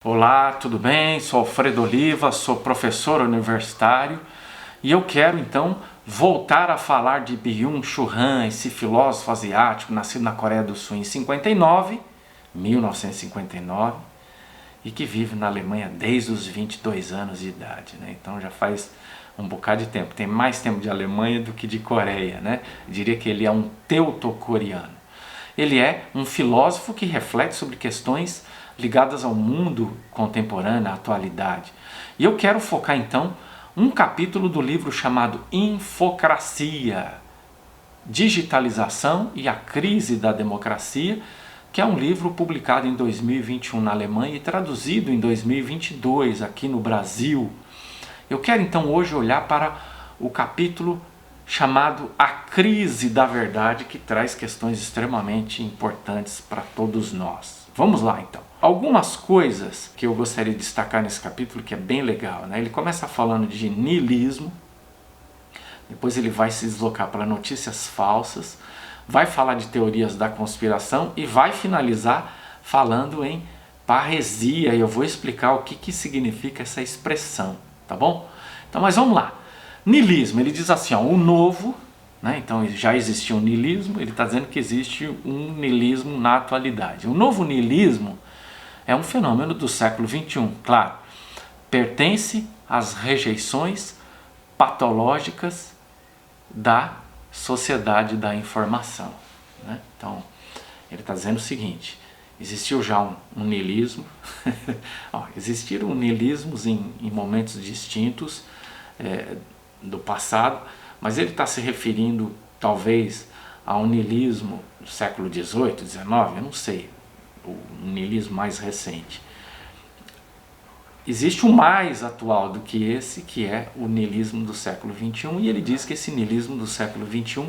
Olá, tudo bem? Sou Alfredo Oliva, sou professor universitário e eu quero então voltar a falar de Byung-Chul Han, esse filósofo asiático nascido na Coreia do Sul em 1959, e que vive na Alemanha desde os 22 anos de idade, né? Então já faz um bocado de tempo, tem mais tempo de Alemanha do que de Coreia, né? Eu diria que ele é um teuto-coreano. Ele é um filósofo que reflete sobre questões ligadas ao mundo contemporâneo, à atualidade. E eu quero focar então um capítulo do livro chamado Infocracia, Digitalização e a Crise da Democracia, que é um livro publicado em 2021 na Alemanha e traduzido em 2022 aqui no Brasil. Eu quero então hoje olhar para o capítulo chamado A Crise da Verdade, que traz questões extremamente importantes para todos nós. Vamos lá então. Algumas coisas que eu gostaria de destacar nesse capítulo que é bem legal, né? Ele começa falando de niilismo, depois ele vai se deslocar para notícias falsas, vai falar de teorias da conspiração e vai finalizar falando em parresia. E eu vou explicar o que significa essa expressão, tá bom? Então, mas vamos lá. Niilismo, ele diz assim, ó, o novo, né? Então já existia um niilismo, ele está dizendo que existe um niilismo na atualidade. O novo niilismo é um fenômeno do século XXI, claro, pertence às rejeições patológicas da sociedade da informação, né? Então, ele está dizendo o seguinte, existiu já um niilismo, existiram niilismos em momentos distintos do passado, mas ele está se referindo talvez a um niilismo do século XVIII, XIX, eu não sei, o niilismo mais recente. Existe um mais atual do que esse, que é o niilismo do século XXI, e ele diz que esse niilismo do século XXI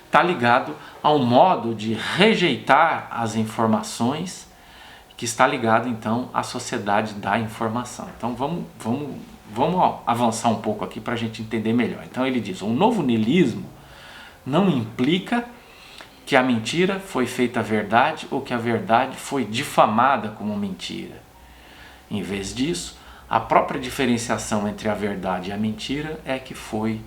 está ligado a um modo de rejeitar as informações, que está ligado então à sociedade da informação. Então vamos avançar um pouco aqui para a gente entender melhor. Então ele diz, um novo niilismo não implica que a mentira foi feita verdade ou que a verdade foi difamada como mentira. Em vez disso, a própria diferenciação entre a verdade e a mentira é que foi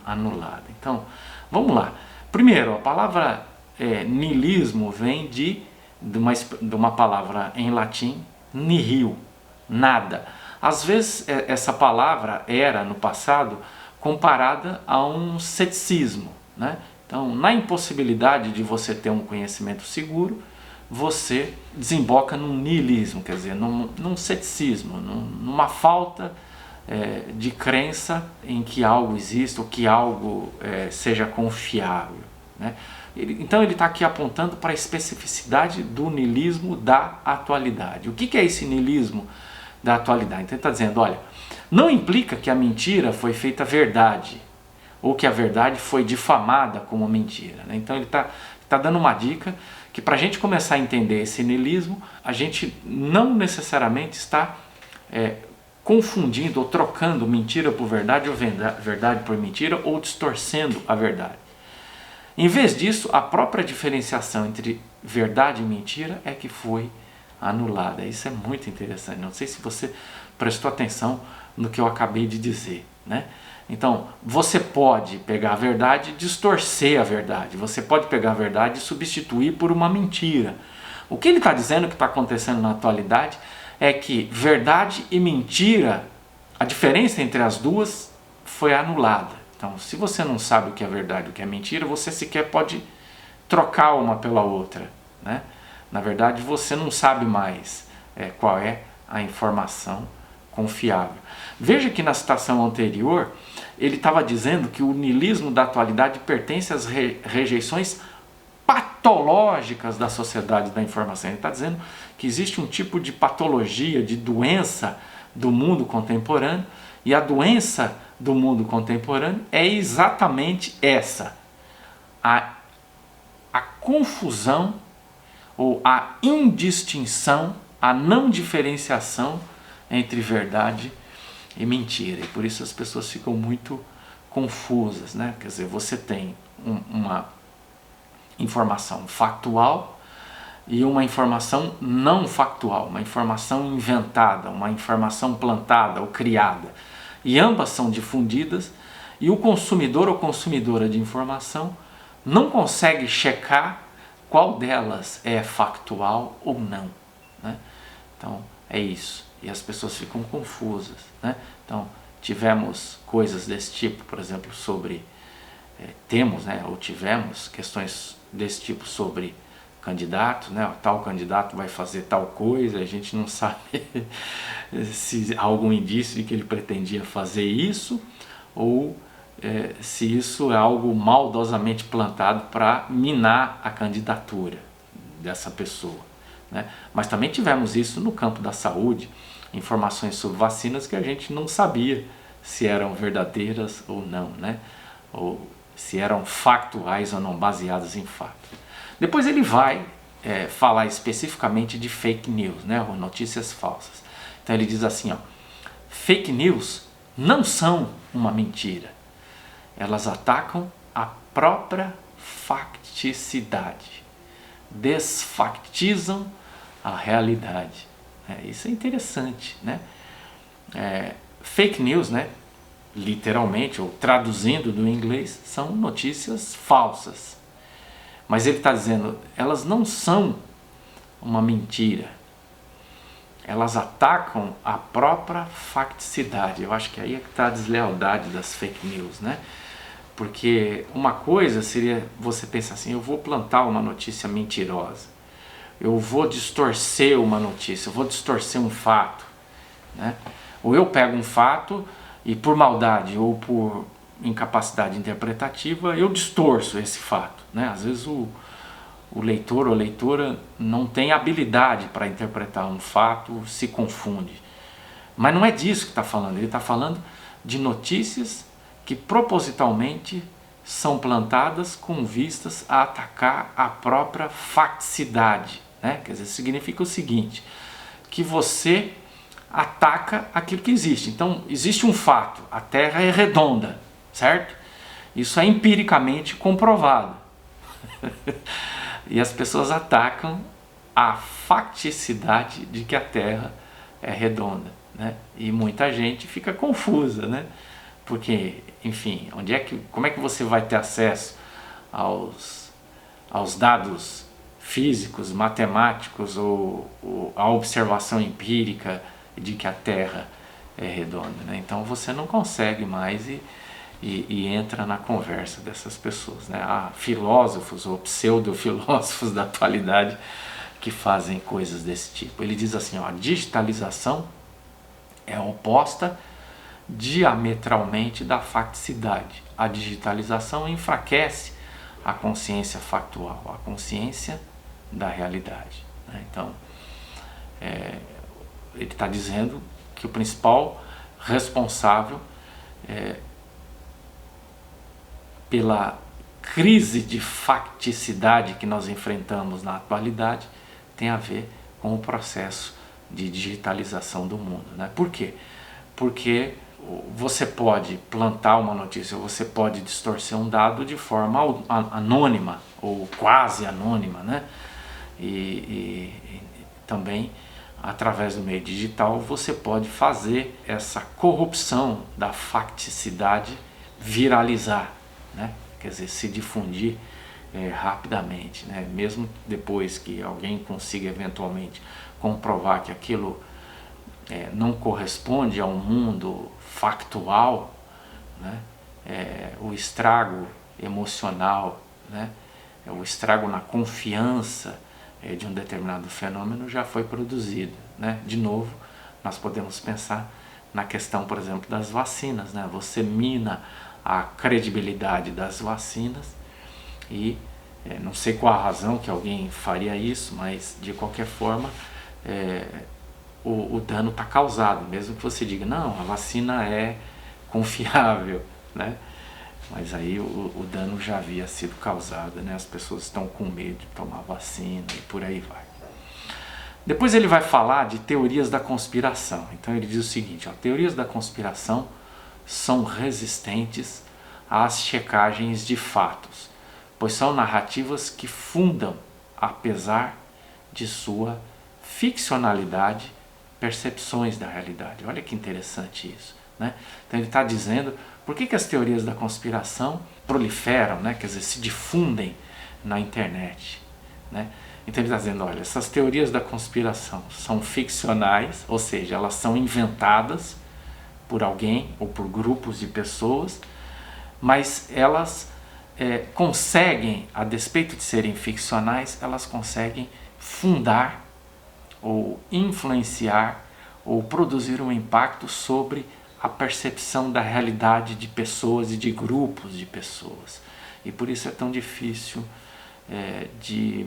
anulada. Então, vamos lá. Primeiro, a palavra niilismo vem de uma palavra em latim, nihil, nada. Às vezes, essa palavra era, no passado, comparada a um ceticismo, né? Então, na impossibilidade de você ter um conhecimento seguro, você desemboca num niilismo, quer dizer, num ceticismo, numa falta de crença em que algo existe ou que algo seja confiável, né? Então ele está aqui apontando para a especificidade do niilismo da atualidade. O que é esse niilismo da atualidade? Então ele está dizendo, olha, não implica que a mentira foi feita verdade, ou que a verdade foi difamada como mentira, né? Então ele está dando uma dica que para a gente começar a entender esse niilismo, a gente não necessariamente está confundindo ou trocando mentira por verdade ou verdade por mentira ou distorcendo a verdade. Em vez disso, a própria diferenciação entre verdade e mentira é que foi anulada. Isso é muito interessante. Não sei se você prestou atenção no que eu acabei de dizer, né? Então, você pode pegar a verdade e distorcer a verdade. Você pode pegar a verdade e substituir por uma mentira. O que ele está dizendo que está acontecendo na atualidade é que verdade e mentira, a diferença entre as duas foi anulada. Então, se você não sabe o que é verdade e o que é mentira, você sequer pode trocar uma pela outra, né? Na verdade, você não sabe mais qual é a informação confiável. Veja que na citação anterior, ele estava dizendo que o niilismo da atualidade pertence às rejeições patológicas da sociedade da informação. Ele está dizendo que existe um tipo de patologia, de doença do mundo contemporâneo, e a doença do mundo contemporâneo é exatamente essa, a confusão ou a indistinção, a não diferenciação entre verdade e mentira. E por isso as pessoas ficam muito confusas, né? Quer dizer, você tem uma informação factual e uma informação não factual, uma informação inventada, uma informação plantada ou criada. E ambas são difundidas e o consumidor ou consumidora de informação não consegue checar qual delas é factual ou não, né? Então é isso, e as pessoas ficam confusas, né? Então tivemos coisas desse tipo, por exemplo, sobre temos, né, ou tivemos questões desse tipo sobre candidatos, né? Tal candidato vai fazer tal coisa, a gente não sabe se há algum indício de que ele pretendia fazer isso, ou se isso é algo maldosamente plantado para minar a candidatura dessa pessoa, né? Mas também tivemos isso no campo da saúde, informações sobre vacinas que a gente não sabia se eram verdadeiras ou não, né? Ou se eram factuais ou não, baseadas em fatos. Depois ele vai falar especificamente de fake news, né? Ou notícias falsas. Então ele diz assim, ó, fake news não são uma mentira. Elas atacam a própria facticidade, desfactizam a realidade. Isso é interessante, né? Fake news, né? Literalmente, ou traduzindo do inglês, são notícias falsas. Mas ele está dizendo, elas não são uma mentira. Elas atacam a própria facticidade. Eu acho que aí é que está a deslealdade das fake news, né? Porque uma coisa seria você pensar assim, eu vou plantar uma notícia mentirosa, eu vou distorcer uma notícia, eu vou distorcer um fato, né? Ou eu pego um fato e por maldade ou por incapacidade interpretativa eu distorço esse fato, né? Às vezes o leitor ou leitora não tem habilidade para interpretar um fato, se confunde. Mas não é disso que está falando, ele está falando de notícias que propositalmente são plantadas com vistas a atacar a própria facticidade, né? Quer dizer, significa o seguinte, que você ataca aquilo que existe. Então, existe um fato, a Terra é redonda, certo? Isso é empiricamente comprovado. E as pessoas atacam a facticidade de que a Terra é redonda, né? E muita gente fica confusa, né? Porque, enfim, como é que você vai ter acesso aos dados físicos, matemáticos ou a observação empírica de que a Terra é redonda, né? Então você não consegue mais e entra na conversa dessas pessoas, né? Há filósofos ou pseudo-filósofos da atualidade que fazem coisas desse tipo. Ele diz assim, ó, a digitalização é oposta diametralmente da facticidade. A digitalização enfraquece a consciência factual, a consciência da realidade, né? Então, ele está dizendo que o principal responsável pela crise de facticidade que nós enfrentamos na atualidade tem a ver com o processo de digitalização do mundo, né? Por quê? Porque você pode plantar uma notícia, você pode distorcer um dado de forma anônima ou quase anônima, né? E também através do meio digital você pode fazer essa corrupção da facticidade viralizar, né? Quer dizer, se difundir rapidamente, né? Mesmo depois que alguém consiga eventualmente comprovar que aquilo não corresponde ao mundo factual, né? O estrago emocional, né? O estrago na confiança de um determinado fenômeno já foi produzido, né? De novo, nós podemos pensar na questão, por exemplo, das vacinas, né? Você mina a credibilidade das vacinas e não sei qual a razão que alguém faria isso, mas de qualquer forma o dano está causado, mesmo que você diga, não, a vacina é confiável, né? Mas aí o dano já havia sido causado, né? As pessoas estão com medo de tomar vacina e por aí vai. Depois ele vai falar de teorias da conspiração. Então ele diz o seguinte, ó, teorias da conspiração são resistentes às checagens de fatos, pois são narrativas que fundam, apesar de sua ficcionalidade, percepções da realidade. Olha que interessante isso, né? Então ele está dizendo por que as teorias da conspiração proliferam, né? Quer dizer, se difundem na internet, né? Então ele está dizendo, olha, essas teorias da conspiração são ficcionais, ou seja, elas são inventadas por alguém ou por grupos de pessoas, mas elas conseguem, a despeito de serem ficcionais, elas conseguem fundar ou influenciar ou produzir um impacto sobre a percepção da realidade de pessoas e de grupos de pessoas. E por isso é tão difícil de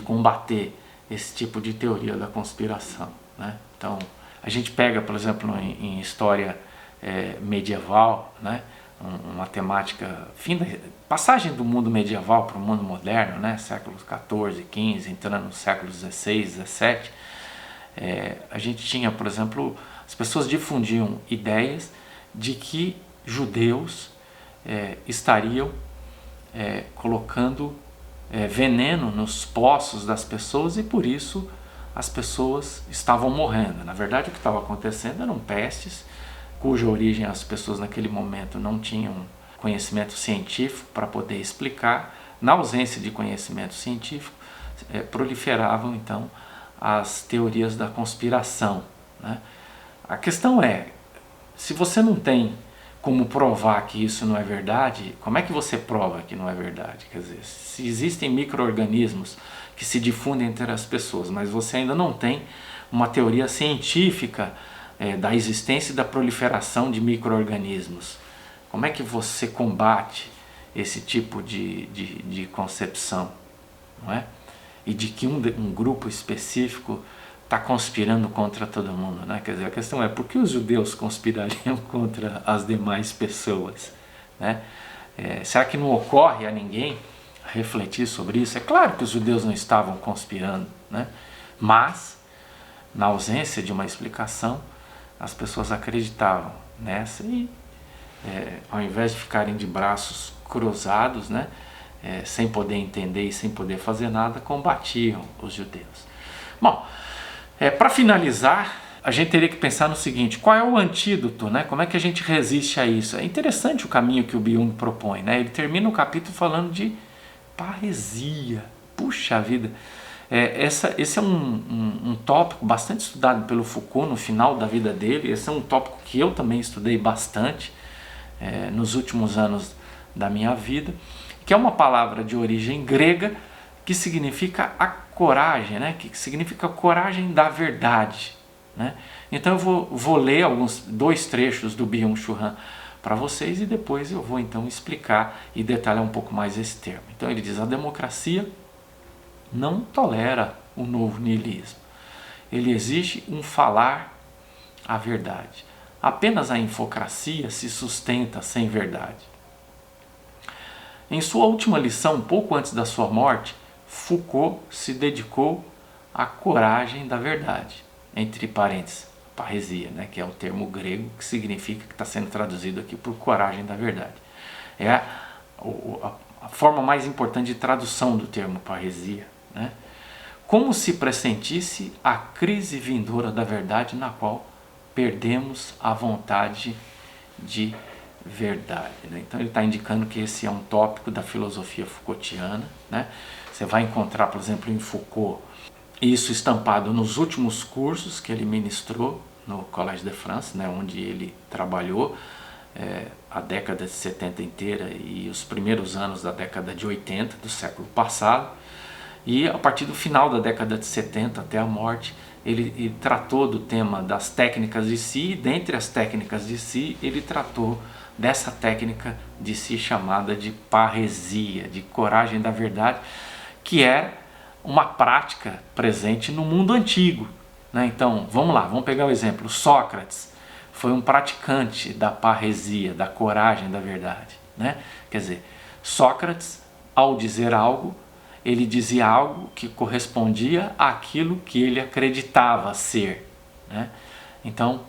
combater esse tipo de teoria da conspiração, né? Então, a gente pega, por exemplo, em história medieval, né? Uma temática, passagem do mundo medieval para o mundo moderno, né? Séculos XIV, XV, entrando no século XVI, XVII, a gente tinha, por exemplo, as pessoas difundiam ideias de que judeus estariam colocando veneno nos poços das pessoas e por isso as pessoas estavam morrendo. Na verdade, o que estava acontecendo eram pestes, cuja origem as pessoas naquele momento não tinham conhecimento científico para poder explicar. Na ausência de conhecimento científico, proliferavam então as teorias da conspiração, né? A questão é, se você não tem como provar que isso não é verdade, como é que você prova que não é verdade? Quer dizer, se existem micro-organismos que se difundem entre as pessoas, mas você ainda não tem uma teoria científica da existência e da proliferação de micro-organismos, como é que você combate esse tipo de concepção, não é? E de que um grupo específico está conspirando contra todo mundo, né? Quer dizer, a questão é, por que os judeus conspirariam contra as demais pessoas, né? Será que não ocorre a ninguém refletir sobre isso? É claro que os judeus não estavam conspirando, né? Mas, na ausência de uma explicação, as pessoas acreditavam nessa e, ao invés de ficarem de braços cruzados, né? Sem poder entender e sem poder fazer nada, combatiam os judeus. Bom, para finalizar, a gente teria que pensar no seguinte: qual é o antídoto, né? Como é que a gente resiste a isso? É interessante o caminho que o Byung propõe, né? Ele termina o capítulo falando de parresia. Puxa vida! Esse é um tópico bastante estudado pelo Foucault no final da vida dele. Esse é um tópico que eu também estudei bastante nos últimos anos da minha vida, que é uma palavra de origem grega que significa a coragem, né? Que significa a coragem da verdade, né? Então eu vou ler dois trechos do Byung-Chul Han para vocês e depois eu vou então explicar e detalhar um pouco mais esse termo. Então ele diz: a democracia não tolera o novo niilismo. Ele exige um falar a verdade. Apenas a infocracia se sustenta sem verdade. Em sua última lição, pouco antes da sua morte, Foucault se dedicou à coragem da verdade, entre parênteses, parresia, né, que é o termo grego que significa, que está sendo traduzido aqui por coragem da verdade. É a forma mais importante de tradução do termo parresia, né? Como se pressentisse a crise vindoura da verdade, na qual perdemos a vontade de verdade, né? Então ele está indicando que esse é um tópico da filosofia Foucaultiana, né? Você vai encontrar, por exemplo, em Foucault, isso estampado nos últimos cursos que ele ministrou no Collège de France, né, onde ele trabalhou a década de 70 inteira e os primeiros anos da década de 80 do século passado. E a partir do final da década de 70 até a morte, ele tratou do tema das técnicas de si, e dentre as técnicas de si, ele tratou dessa técnica de si chamada de parresia, de coragem da verdade, que é uma prática presente no mundo antigo, né? Então, vamos lá, vamos pegar o exemplo. Sócrates foi um praticante da parresia, da coragem da verdade, né? Quer dizer, Sócrates, ao dizer algo, ele dizia algo que correspondia àquilo que ele acreditava ser, né? Então,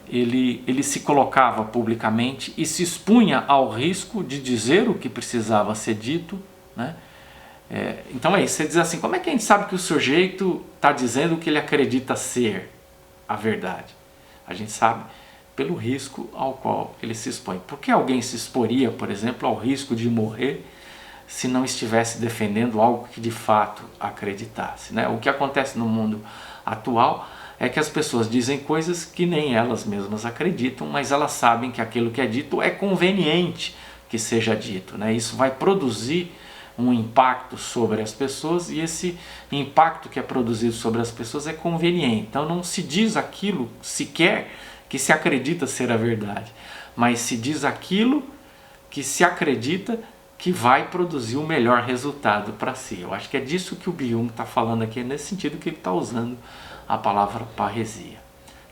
ele se colocava publicamente e se expunha ao risco de dizer o que precisava ser dito, né? Então é isso, você diz assim, como é que a gente sabe que o sujeito está dizendo o que ele acredita ser a verdade? A gente sabe pelo risco ao qual ele se expõe. Por que alguém se exporia, por exemplo, ao risco de morrer se não estivesse defendendo algo que de fato acreditasse, né? O que acontece no mundo atual é que as pessoas dizem coisas que nem elas mesmas acreditam, mas elas sabem que aquilo que é dito é conveniente que seja dito, né? Isso vai produzir um impacto sobre as pessoas e esse impacto que é produzido sobre as pessoas é conveniente. Então não se diz aquilo sequer que se acredita ser a verdade, mas se diz aquilo que se acredita que vai produzir o melhor resultado para si. Eu acho que é disso que o Byung está falando aqui, é nesse sentido que ele está usando a palavra parresia.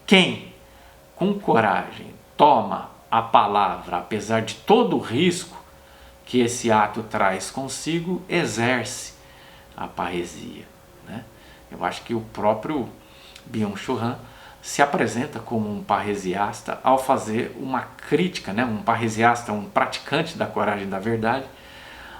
Quem, com coragem, toma a palavra, apesar de todo o risco que esse ato traz consigo, exerce a parresia, né? Eu acho que o próprio Byung-Chul Han se apresenta como um parresiasta ao fazer uma crítica, né? Um parresiasta, um praticante da coragem da verdade,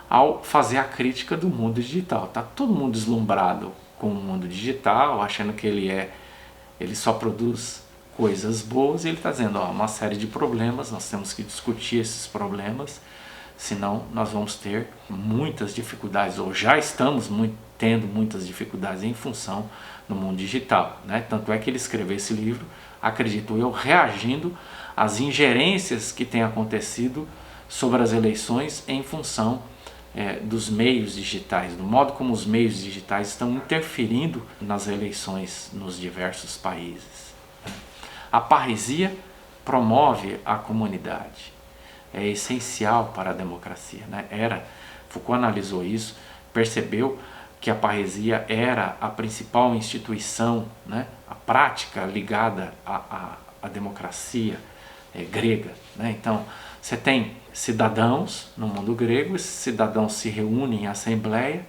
ao fazer a crítica do mundo digital. Está todo mundo deslumbrado com o mundo digital, achando que ele só produz coisas boas, e ele está dizendo, uma série de problemas, nós temos que discutir esses problemas, senão nós vamos ter muitas dificuldades, ou já estamos tendo muitas dificuldades em função do mundo digital, né? Tanto é que ele escreveu esse livro, acredito eu, reagindo às ingerências que têm acontecido sobre as eleições em função dos meios digitais, do modo como os meios digitais estão interferindo nas eleições nos diversos países. A parresia promove a comunidade, é essencial para a democracia, né? Foucault analisou isso, percebeu que a parresia era a principal instituição, né? A prática ligada à democracia grega, né? Então, você tem cidadãos no mundo grego, esses cidadãos se reúnem em assembleia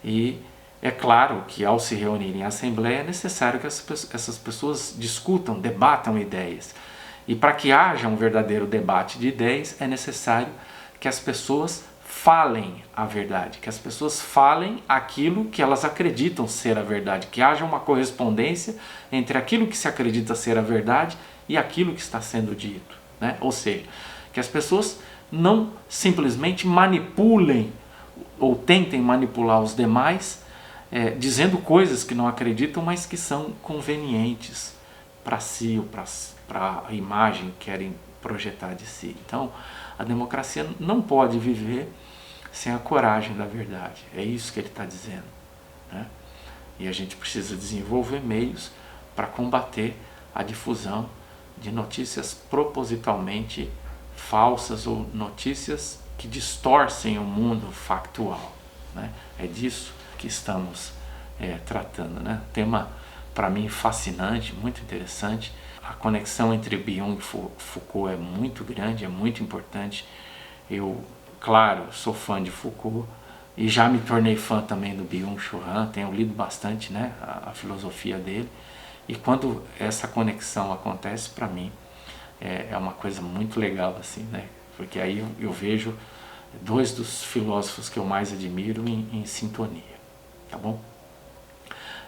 e é claro que ao se reunirem em assembleia é necessário que essas pessoas discutam, debatam ideias. E para que haja um verdadeiro debate de ideias é necessário que as pessoas falem a verdade, que as pessoas falem aquilo que elas acreditam ser a verdade, que haja uma correspondência entre aquilo que se acredita ser a verdade e aquilo que está sendo dito, né? Ou seja, que as pessoas não simplesmente manipulem ou tentem manipular os demais, dizendo coisas que não acreditam, mas que são convenientes para si ou para a imagem que querem projetar de si. Então, a democracia não pode viver sem a coragem da verdade. É isso que ele está dizendo, né? E a gente precisa desenvolver meios para combater a difusão de notícias propositalmente falsas ou notícias que distorcem o mundo factual, né? É disso que estamos tratando, né? Tema para mim fascinante, muito interessante. A conexão entre Byung e Foucault é muito grande, é muito importante. Eu, claro, sou fã de Foucault e já me tornei fã também do Byung-Chul Han, tenho lido bastante, né, a filosofia dele. E quando essa conexão acontece, para mim, é uma coisa muito legal, assim, né? Porque aí eu vejo dois dos filósofos que eu mais admiro em sintonia, tá bom?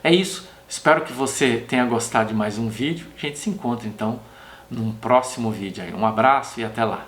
É isso, espero que você tenha gostado de mais um vídeo. A gente se encontra então num próximo vídeo aí. Um abraço e até lá!